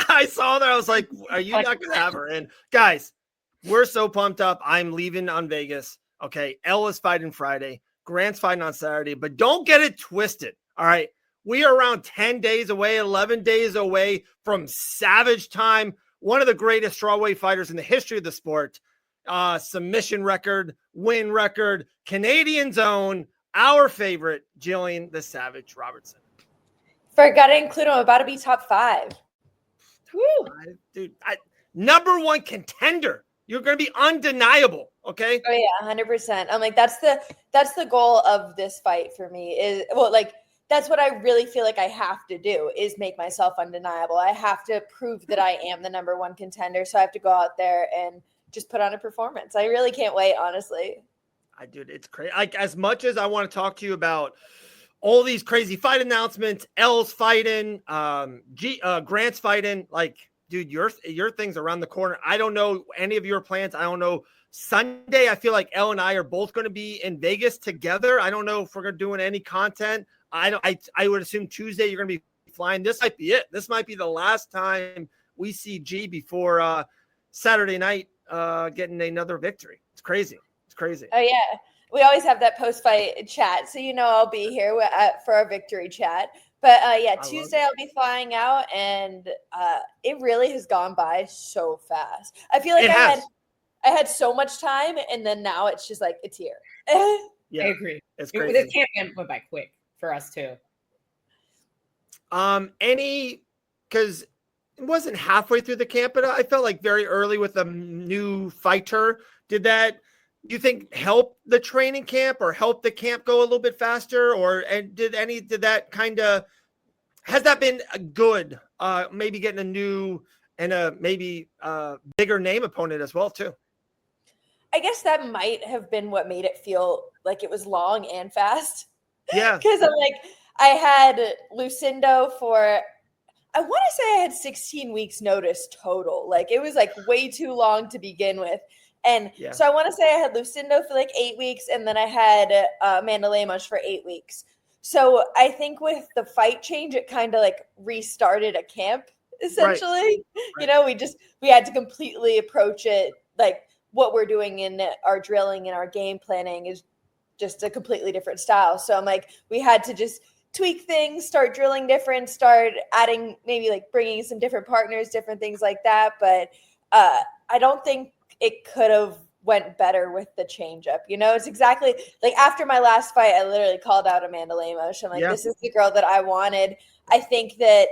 I saw that. I was like, are you not going to have her in? Guys, we're so pumped up. I'm leaving on Vegas. Okay. Elle is fighting Friday. Grant's fighting on Saturday, but don't get it twisted. All right. We are around 10 days away, 11 days away from Savage Time, one of the greatest strawweight fighters in the history of the sport. Submission record, win record, Canadian's own, our favorite, Gillian the Savage Robertson. Forgot to include him. I'm about to be top 5. Woo. Dude, number 1 contender. You're going to be undeniable. Okay. Oh yeah, 100%. I'm like, that's the goal of this fight for me is, well, like, that's what I really feel like I have to do is make myself undeniable. I have to prove that I am the number 1 contender. So I have to go out there and just put on a performance. I really can't wait, honestly. Dude, it's crazy. Like, as much as I want to talk to you about all these crazy fight announcements, Elle's fighting, Grant's fighting, like, dude, your thing's around the corner. I don't know any of your plans. I don't know. Sunday, I feel like Elle and I are both going to be in Vegas together. I don't know if we're going to do any content. I would assume Tuesday you're going to be flying. This might be it. This might be the last time we see G before Saturday night getting another victory. It's crazy. It's crazy. Oh yeah, we always have that post-fight chat, so I'll be here for our victory chat. But yeah, Tuesday I'll be flying out, and it really has gone by so fast. I feel like I had so much time, and then now it's just like it's here. Yeah, I agree. It's crazy. This camp went by quick for us too. Because it wasn't halfway through the camp, but I felt like very early with a new fighter. Did that, you think, help the training camp or help the camp go a little bit faster? Did that kind of, has that been good? Maybe getting a new and a maybe bigger name opponent as well too. I guess that might have been what made it feel like it was long and fast. Yeah. Because I'm like, I had Lucindo for, I want to say I had 16 weeks notice total. Like it was like way too long to begin with. And so I want to say I had Lucindo for like 8 weeks, and then I had Amanda Lemos for 8 weeks. So I think with the fight change, it kind of like restarted a camp essentially. Right. We had to completely approach it. Like what we're doing in our drilling and our game planning is just a completely different style. So I'm like, we had to just tweak things, start drilling different, start adding, maybe like bringing some different partners, different things like that. But I don't think it could have went better with the change up. It's exactly like after my last fight, I literally called out Amanda Lemos. I'm like, This is the girl that I wanted. I think that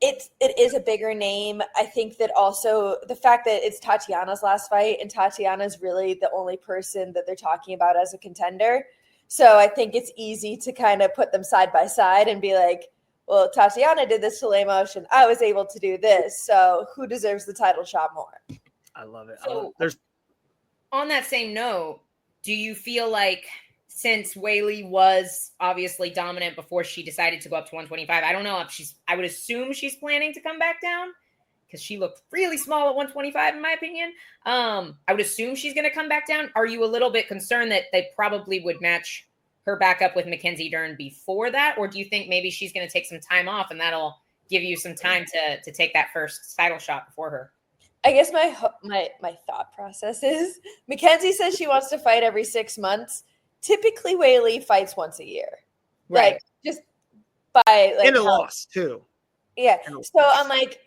it is a bigger name. I think that also the fact that it's Tatiana's last fight, and Tatiana's really the only person that they're talking about as a contender. So I think it's easy to kind of put them side by side and be like, well, Tatiana did this to Lemos and I was able to do this. So who deserves the title shot more? I love it. So, on that same note, do you feel like since Weili was obviously dominant before she decided to go up to 125, I don't know if I would assume she's planning to come back down because she looked really small at 125, in my opinion. I would assume she's going to come back down. Are you a little bit concerned that they probably would match her back up with Mackenzie Dern before that? Or do you think maybe she's going to take some time off and that'll give you some time to take that first title shot before her? I guess my thought process is Mackenzie says she wants to fight every 6 months. Typically, Weili fights once a year. Right. Like, just by like. And a loss, too. Yeah. So I'm like,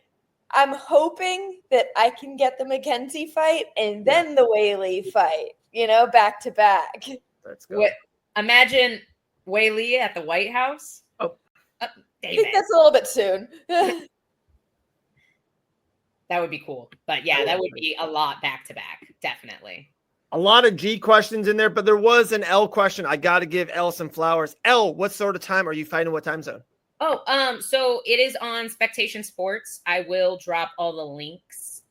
I'm hoping that I can get the Mackenzie fight and then the Weili fight, back to back. Let's go. Imagine Weili at the White House. Oh. I think that's a little bit soon. That would be cool. But yeah, that would be a lot back to back. Definitely. A lot of G questions in there, but there was an L question. I got to give L some flowers. L, what sort of time are you fighting? What time zone? So it is on Spectation Sports. I will drop all the links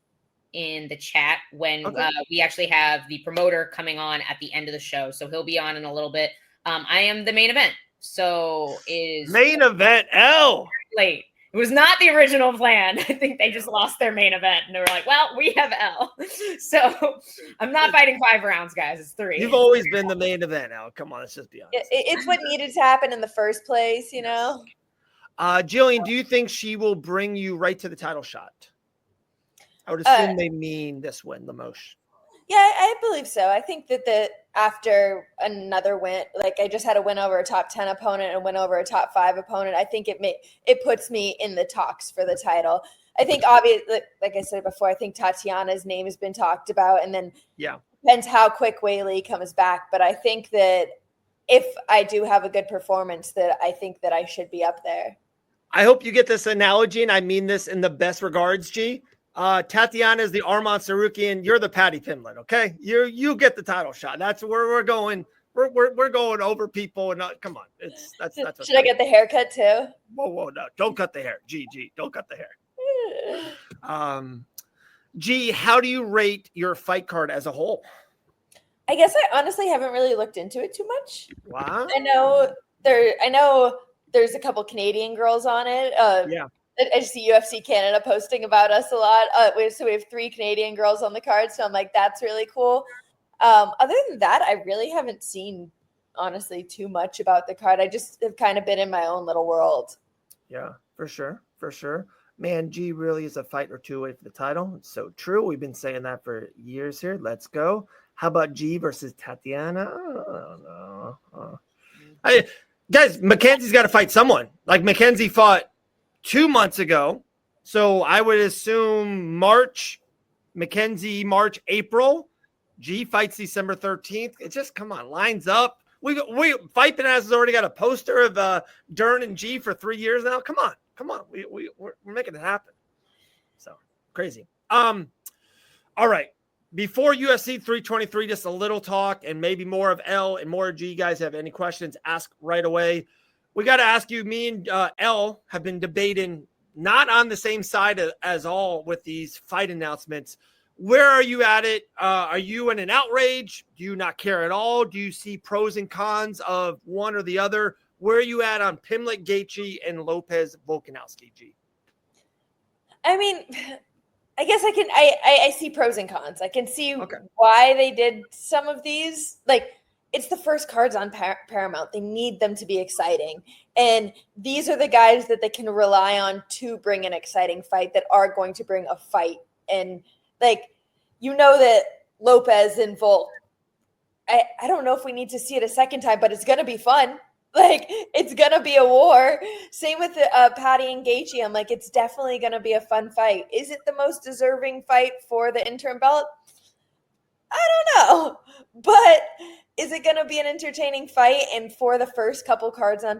in the chat when we actually have the promoter coming on at the end of the show. So he'll be on in a little bit. I am the main event. So is main event L. Late. It was not the original plan. I think they just lost their main event and they were like, well, we have L. So I'm not fighting 5 rounds, guys. It's 3. You've always been the main event, L. Come on, let's just be honest. It's what needed to happen in the first place, Gillian, do you think she will bring you right to the title shot? I would assume they mean this win the most. Yeah, I believe so. I think that after another win, like I just had a win over a top 10 opponent and win over a top 5 opponent, I think it puts me in the talks for the title. I think obviously, like I said before, I think Tatiana's name has been talked about, and then depends how quick Weili comes back. But I think that if I do have a good performance, that I think that I should be up there. I hope you get this analogy, and I mean this in the best regards, G. Tatiana is the Armand Sarukian. You're the Patty Pimlet, okay? You get the title shot. That's where we're going. We're going over people, and come on, that's. Should I get the haircut too? Whoa, no! Don't cut the hair, G. Don't cut the hair. G, how do you rate your fight card as a whole? I guess I honestly haven't really looked into it too much. Wow. I know there's a couple Canadian girls on it. I see UFC Canada posting about us a lot. So we have 3 Canadian girls on the card. So I'm like, that's really cool. Other than that, I really haven't seen, honestly, too much about the card. I just have kind of been in my own little world. Yeah, for sure. Man, G really is a fight or two away for the title. It's so true. We've been saying that for years here. Let's go. How about G versus Tatiana? I don't know. Guys, Mackenzie's got to fight someone. Like Mackenzie fought 2 months ago. So I would assume March, April. G fights December 13th. It's just, come on, lines up. We Fight Panaz has already got a poster of Dern and G for 3 years now. Come on. We're making it happen. So crazy. All right. Before UFC 323, just a little talk and maybe more of L and more of G. You guys have any questions, ask right away. We got to ask you, me and L have been debating, not on the same side as all with these fight announcements. Where are you at it? Are you in an outrage? Do you not care at all? Do you see pros and cons of one or the other? Where are you at on Pimlet, Gaethje, and Lopez Volkanovski, G? I mean, I guess I see pros and cons. I can see why they did some of these. Like, it's the first cards on Paramount. They need them to be exciting. And these are the guys that they can rely on to bring an exciting fight, that are going to bring a fight. And, like, that Lopez and Volk, I don't know if we need to see it a second time, but it's going to be fun. Like, it's going to be a war. Same with Patty and Gaethje. I'm like, it's definitely going to be a fun fight. Is it the most deserving fight for the interim belt? I don't know. But is it going to be an entertaining fight? And for the first couple cards on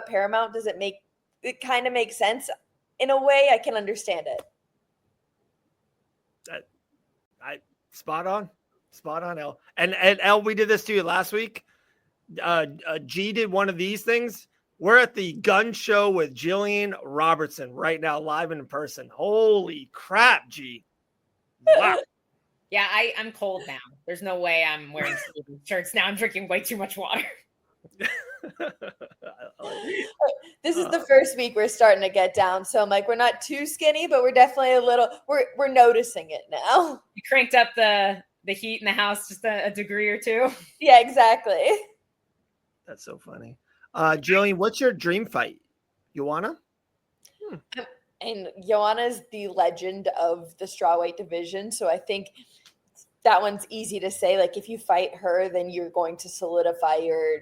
Paramount, does it kind of make sense? In a way, I can understand it. Spot on, L. And L, we did this to you last week. G did one of these things. We're at the gun show with Gillian Robertson right now, live and in person. Holy crap, G. Wow. Yeah, I'm cold now. There's no way I'm wearing shirts now. I'm drinking way too much water. This is the first week we're starting to get down. So I'm like, we're not too skinny, but we're definitely we're noticing it now. You cranked up the heat in the house just a degree or two. Yeah, exactly. That's so funny. Gillian, what's your dream fight? Joanna? And Joanna is the legend of the strawweight division. So I think that one's easy to say. Like, if you fight her, then you're going to solidify your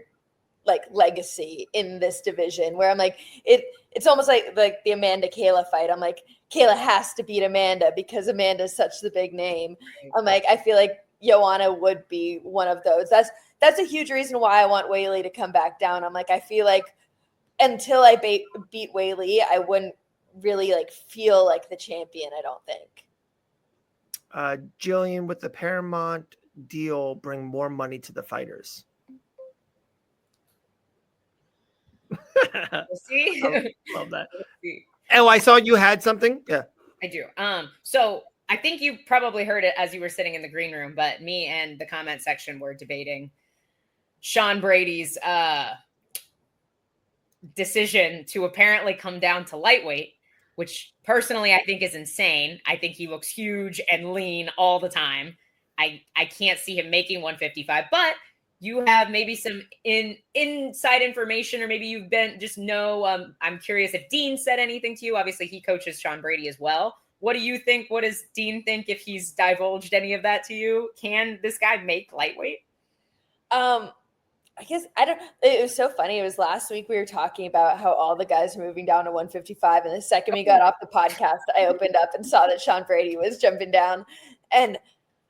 legacy in this division, where I'm like, it's almost like the Amanda Kayla fight. I'm like, Kayla has to beat Amanda because Amanda's such the big name. I'm like, I feel like Joanna would be one of those. That's a huge reason why I want Weili to come back down. I'm like, I feel like until I beat Weili, I wouldn't really feel like the champion, I don't think. Gillian, with the Paramount deal, bring more money to the fighters. We'll see. Love that. We'll see. Oh, I saw you had something. Yeah, I do. So I think you probably heard it as you were sitting in the green room, but me and the comment section were debating Sean Brady's decision to apparently come down to lightweight, which personally I think is insane. I think he looks huge and lean all the time. I can't see him making 155, but you have maybe some inside information, or maybe you've been just know. I'm curious if Dean said anything to you. Obviously, he coaches Sean Brady as well. What do you think? What does Dean think if he's divulged any of that to you? Can this guy make lightweight? I guess it was so funny. It was last week we were talking about how all the guys were moving down to 155. And the second we got off the podcast, I opened up and saw that Sean Brady was jumping down. And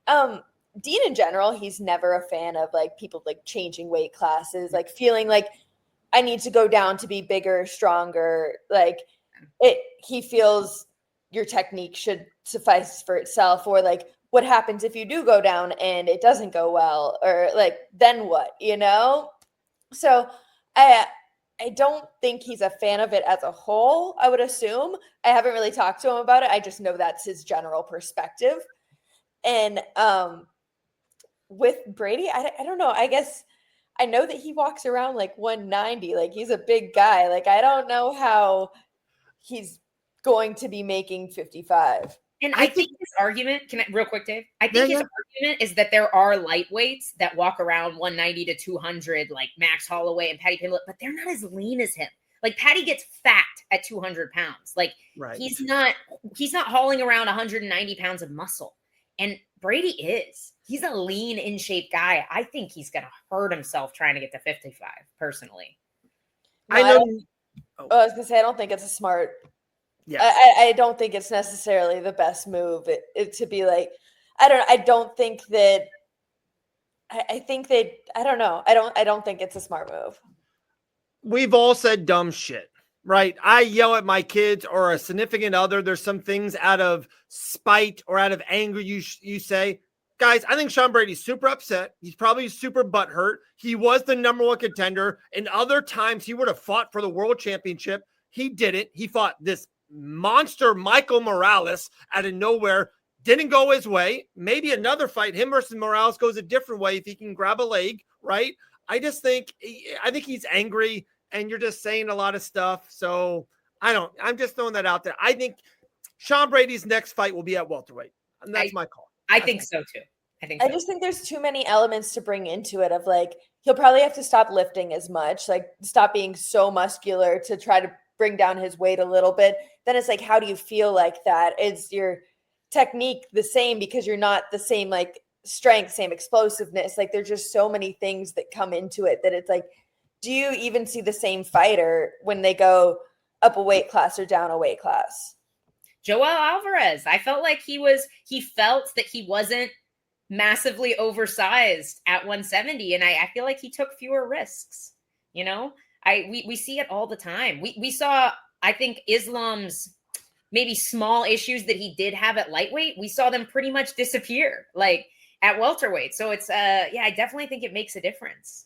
Dean in general, he's never a fan of like people like changing weight classes, like feeling like I need to go down to be bigger, stronger. Like he feels your technique should suffice for itself, or like, what happens if you do go down and it doesn't go well, or like, then what, So I don't think he's a fan of it as a whole, I would assume. I haven't really talked to him about it. I just know that's his general perspective. And with Brady, I don't know. I guess I know that he walks around like 190. Like, he's a big guy. Like, I don't know how he's going to be making 55. And I think his argument, real quick, Dave, I think his argument is that there are lightweights that walk around 190 to 200, like Max Holloway and Patty Pimblett, but they're not as lean as him. Like, Patty gets fat at 200 pounds. Like, he's not hauling around 190 pounds of muscle. And Brady is. He's a lean, in shape guy. I think he's going to hurt himself trying to get to 55, personally. No, I was going to say, I don't think it's a smart. Yes. I don't think it's necessarily the best move to be like, I don't think that I think that, I don't know. I don't think it's a smart move. We've all said dumb shit, right? I yell at my kids or a significant other. There's some things out of spite or out of anger you say. Guys, I think Sean Brady's super upset. He's probably super butthurt. He was the number one contender. And other times he would have fought for the world championship. He didn't. He fought this monster Michael Morales out of nowhere. Didn't go his way. Maybe another fight, him versus Morales, goes a different way if he can grab a leg, right? I think he's angry, and you're just saying a lot of stuff. So I'm just throwing that out there. I think Sean Brady's next fight will be at welterweight. And that's my call. I think so too. I just think there's too many elements to bring into it of like, he'll probably have to stop lifting as much, like stop being so muscular to try to bring down his weight a little bit. Then it's like, how do you feel like that? Is your technique the same because you're not the same like strength, same explosiveness? Like, there's just so many things that come into it that it's like, do you even see the same fighter when they go up a weight class or down a weight class? Joel Alvarez, I felt like he felt that he wasn't massively oversized at 170. And I feel like he took fewer risks. We see it all the time. We saw, I think, Islam's maybe small issues that he did have at lightweight. We saw them pretty much disappear like at welterweight. So it's, I definitely think it makes a difference.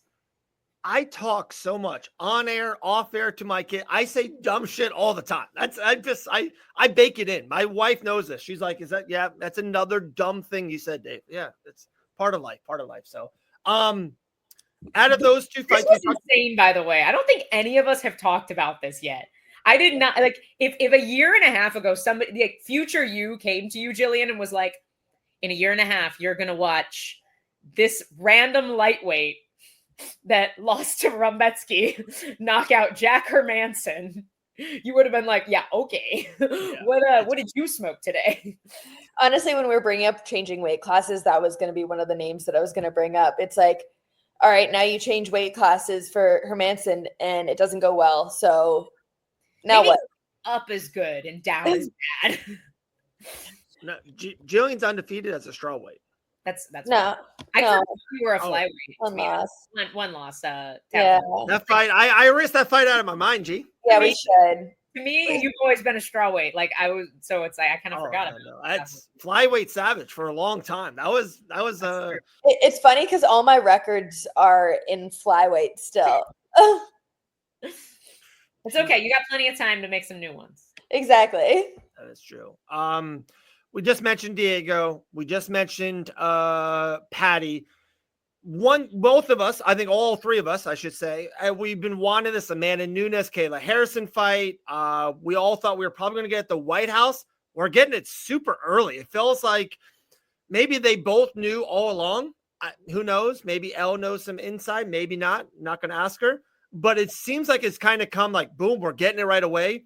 I talk so much on air, off air to my kid. I say dumb shit all the time. I bake it in. My wife knows this. She's like, that's another dumb thing you said, Dave. Yeah, it's part of life. So, out of those two fights, this was insane, by the way. I don't think any of us have talked about this yet. I did not, like, if a year and a half ago, somebody, like, future you came to you, Gillian, and was like, in a year and a half, you're going to watch this random lightweight that lost to Rumbetsky knock out Jack Hermanson, you would have been like, yeah, okay. Yeah. What did you smoke today? Honestly, when we were bringing up changing weight classes, that was going to be one of the names that I was going to bring up. It's like, all right, now you change weight classes for Hermanson and it doesn't go well. So now maybe what? Up is good and down is bad. No, Jillian's undefeated as a strawweight. That's no. I thought you were a flyweight. One loss. One loss. Yeah. That fight, I erased that fight out of my mind, G. Yeah, we should. To me, you've always been a strawweight. Like I was, so it's like I kind of forgot about it. That's flyweight savage for a long time. That was. It's funny because all my records are in flyweight still. It's okay. You got plenty of time to make some new ones. Exactly. That is true. We just mentioned Diego. We just mentioned Patty. Both of us, I think all three of us, I should say, we've been wanting this Amanda Nunes, Kayla Harrison fight. We all thought we were probably going to get at the White House. We're getting it super early. It feels like maybe they both knew all along who knows? Maybe Elle knows some inside, maybe not. Not going to ask her. But it seems like it's kind of come like, boom, we're getting it right away.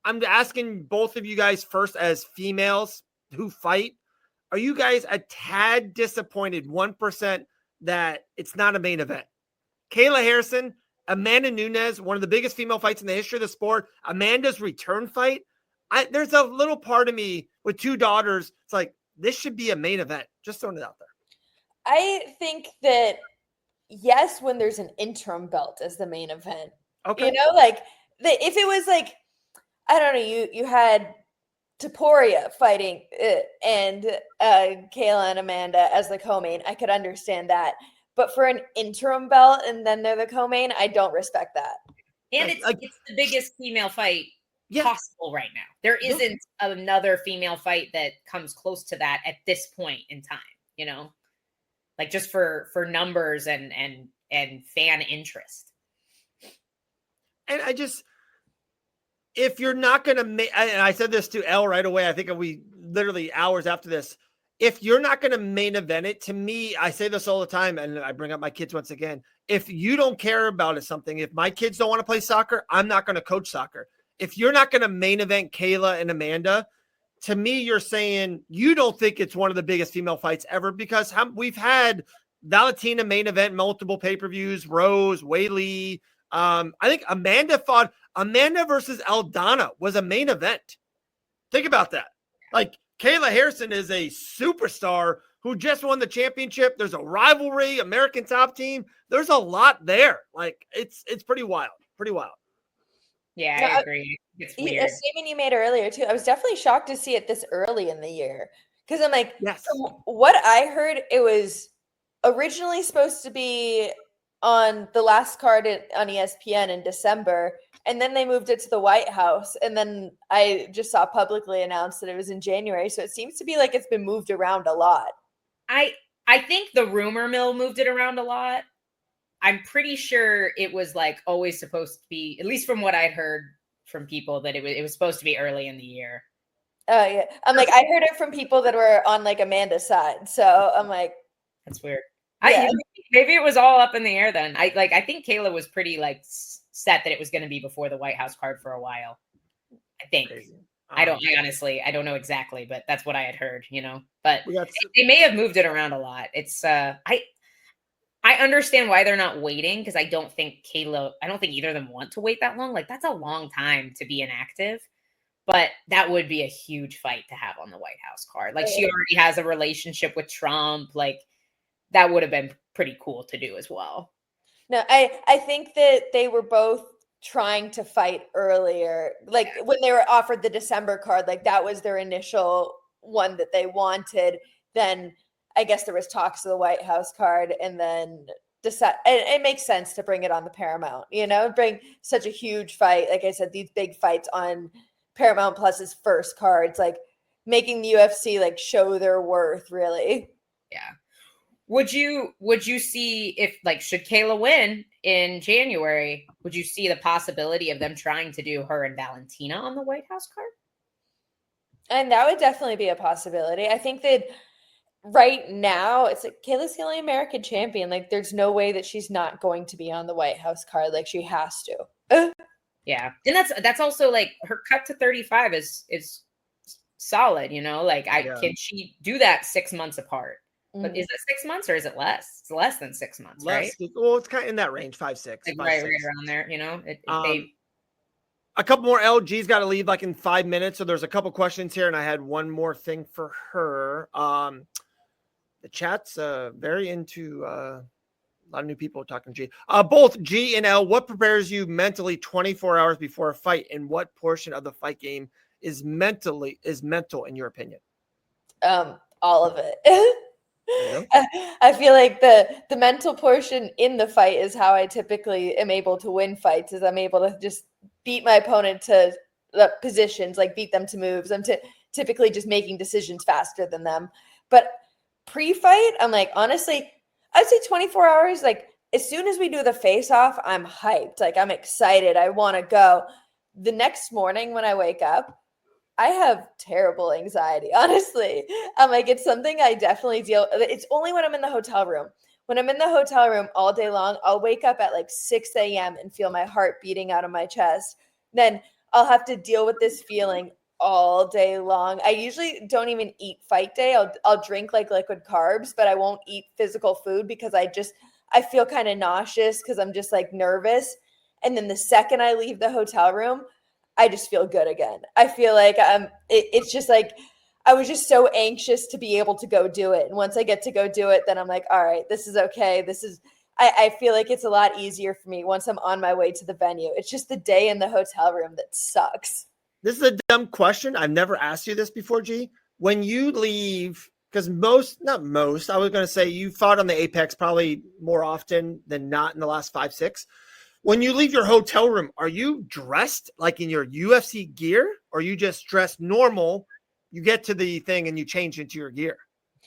I'm asking both of you guys first as females who fight. Are you guys a tad disappointed, 1%, that it's not a main event? Kayla Harrison, Amanda Nunes, one of the biggest female fights in the history of the sport. Amanda's return fight. There's a little part of me with 2 daughters. It's like, this should be a main event. Just throwing it out there. I think that, yes, when there's an interim belt as the main event. Okay. You know, like, if it was like, I don't know, you had Taporia fighting and Kayla and Amanda as the co-main, I could understand that. But for an interim belt and then they're the co-main, I don't respect that. And it's the biggest female fight possible right now. There isn't another female fight that comes close to that at this point in time, you know? Like, just for numbers and fan interest. And if you're not going to make, and I said this to Elle right away, I think we literally hours after this, if you're not going to main event it, to me, I say this all the time, and I bring up my kids once again, if you don't care about it, something, if my kids don't want to play soccer, I'm not going to coach soccer. If you're not going to main event Kayla and Amanda, to me, you're saying you don't think it's one of the biggest female fights ever, because we've had Valentina main event multiple pay-per-views, Rose, Weili. I think Amanda versus Aldana was a main event. Think about that. Like, Kayla Harrison is a superstar who just won the championship. There's a rivalry, American Top Team. There's a lot there. Like, it's pretty wild. Pretty wild. Yeah, I agree. It's weird. A statement you made earlier too, I was definitely shocked to see it this early in the year, because I'm like, yes. From what I heard, it was originally supposed to be on the last card on ESPN in December, and then they moved it to the White House, and then I just saw publicly announced that it was in January. So it seems to be like it's been moved around a lot. I think the rumor mill moved it around a lot. I'm pretty sure it was like always supposed to be, at least from what I'd heard from people, that it was supposed to be early in the year. Oh yeah, I'm like, I heard it from people that were on like Amanda's side, so I'm like, that's weird. Yeah. Maybe it was all up in the air then. I think Kayla was pretty like set that it was going to be before the White House card for a while. I think. I don't know exactly, but that's what I had heard, you know. But they may have moved it around a lot. It's I understand why they're not waiting, because I don't think either of them want to wait that long. Like, that's a long time to be inactive. But that would be a huge fight to have on the White House card. Like, she already has a relationship with Trump. Like, that would have been pretty cool to do as well. No, I think that they were both trying to fight earlier. Like, when they were offered the December card, like, that was their initial one that they wanted. Then I guess there was talks of the White House card, and then it makes sense to bring it on the Paramount, you know, bring such a huge fight. Like I said, these big fights on Paramount Plus's first cards, like making the UFC like show their worth, really. Yeah. Would you see, if like, should Kayla win in January, would you see the possibility of them trying to do her and Valentina on the White House card? And that would definitely be a possibility. I think that right now it's like Kayla's the only American champion. Like, there's no way that she's not going to be on the White House card. Like, she has to. Yeah. And that's also like, her cut to 35 is solid, you know, like can she do that 6 months apart? But is it 6 months or is it less? It's less than 6 months, right? Well, it's kind of in that range, 5, 6. Like, 5, right 6. around there, you know? A couple more. LG's got to leave like in 5 minutes. So there's a couple questions here, and I had one more thing for her. The chat's very into a lot of new people talking G. Both G and L, what prepares you mentally 24 hours before a fight, and what portion of the fight game is mental in your opinion? All of it. I feel like the mental portion in the fight is how I typically am able to win fights, is I'm able to just beat my opponent to the positions, like beat them to moves. I'm typically just making decisions faster than them. But pre-fight, I'm like, honestly, I'd say 24 hours. Like, as soon as we do the face-off, I'm hyped. Like, I'm excited. I want to go. The next morning when I wake up, I have terrible anxiety, honestly. Like, it's something I definitely deal. It's only when I'm in the hotel room. When I'm in the hotel room all day long, I'll wake up at like 6 a.m. and feel my heart beating out of my chest. Then I'll have to deal with this feeling all day long. I usually don't even eat fight day. I'll drink like liquid carbs, but I won't eat physical food because I feel kind of nauseous because I'm just like nervous. And then the second I leave the hotel room, I just feel good again. I feel like it's just like I was just so anxious to be able to go do it. And once I get to go do it, then I'm like, all right, this is okay. I feel like it's a lot easier for me once I'm on my way to the venue. It's just the day in the hotel room that sucks. This is a dumb question. I've never asked you this before, G. When you leave, because not most, I was going to say you fought on the Apex probably more often than not in the last 5-6. When you leave your hotel room, are you dressed like in your UFC gear, or are you just dressed normal? You get to the thing and you change into your gear.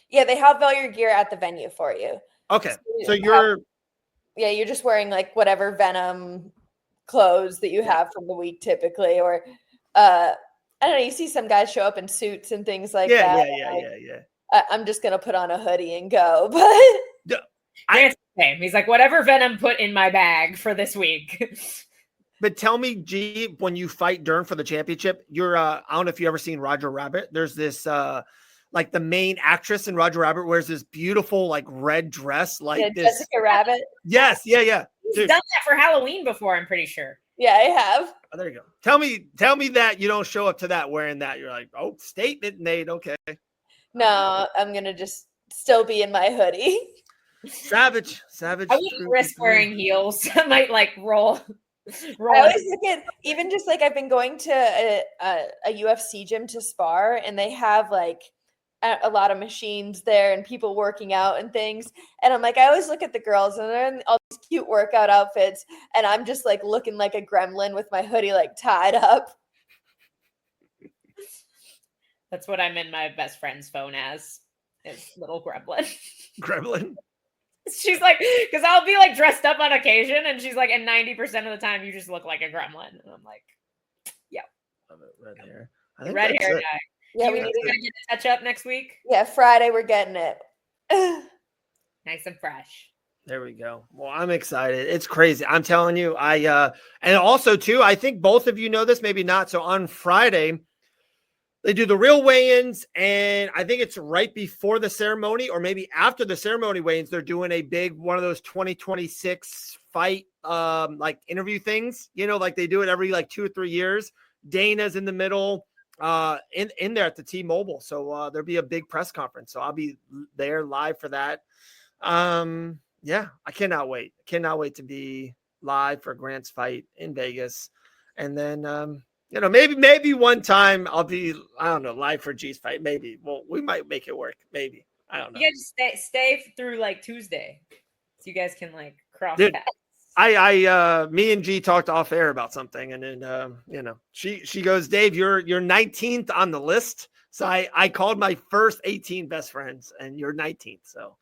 Yeah, they have all your gear at the venue for you. Okay. So you're just wearing like whatever Venom clothes that you have from the week typically, or I don't know, you see some guys show up in suits and things like that. Yeah. I'm just gonna put on a hoodie and go. But he's like, whatever Venom put in my bag for this week. But tell me, G, when you fight Dern for the championship, you're I don't know if you ever seen Roger Rabbit. There's this like the main actress in Roger Rabbit wears this beautiful like red dress, like this Jessica Rabbit. Yes, yeah. He's done that for Halloween before, I'm pretty sure. Yeah, I have. Oh, there you go. Tell me that you don't show up to that wearing that. You're like, oh, statement made. Okay. No, I'm gonna just still be in my hoodie. Savage. I wouldn't risk wearing heels. I might like roll. I always look at, even just like I've been going to a UFC gym to spar, and they have like a lot of machines there and people working out and things. And I'm like, I always look at the girls and they're in all these cute workout outfits, and I'm just like looking like a gremlin with my hoodie like tied up. That's what I'm in my best friend's phone as, is little gremlin. Gremlin? She's like, because I'll be like dressed up on occasion, and she's like, and 90% of the time you just look like a gremlin. And I'm like, yeah. Red hair. Red hair dye. Yeah, we need to get a touch up next week. Yeah, Friday we're getting it. Nice and fresh. There we go. Well, I'm excited. It's crazy. I'm telling you. And also too, I think both of you know this, maybe not. So on Friday, they do the real weigh-ins, and I think it's right before the ceremony or maybe after the ceremony weigh-ins, they're doing a big one of those 2026 fight like interview things, like they do it every like 2 or 3 years. Dana's in the middle in there at the T-Mobile. So there'll be a big press conference. So I'll be there live for that. Yeah, I cannot wait. To be live for Grant's fight in Vegas. And then maybe one time I'll be, I don't know, live for G's fight. Maybe. Well, we might make it work. Maybe. I don't know. You guys stay through like Tuesday, so you guys can like cross paths. Me and G talked off air about something, and then she goes, Dave, you're 19th on the list. So I called my first 18 best friends, and you're 19th. So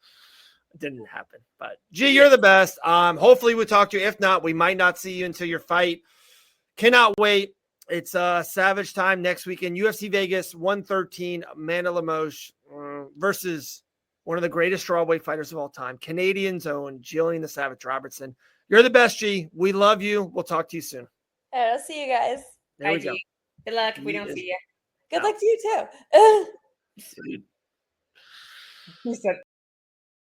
it didn't happen. But G, you're the best. Hopefully we'll talk to you. If not, we might not see you until your fight. Cannot wait. It's Savage time next weekend. UFC Vegas 113, Amanda Lemos versus one of the greatest strawweight fighters of all time, Canadian's own Gillian the Savage Robertson. You're the best, G. We love you. We'll talk to you soon. All right, I'll see you guys. There we go. Good luck if we don't see you. Good luck to you too. He said,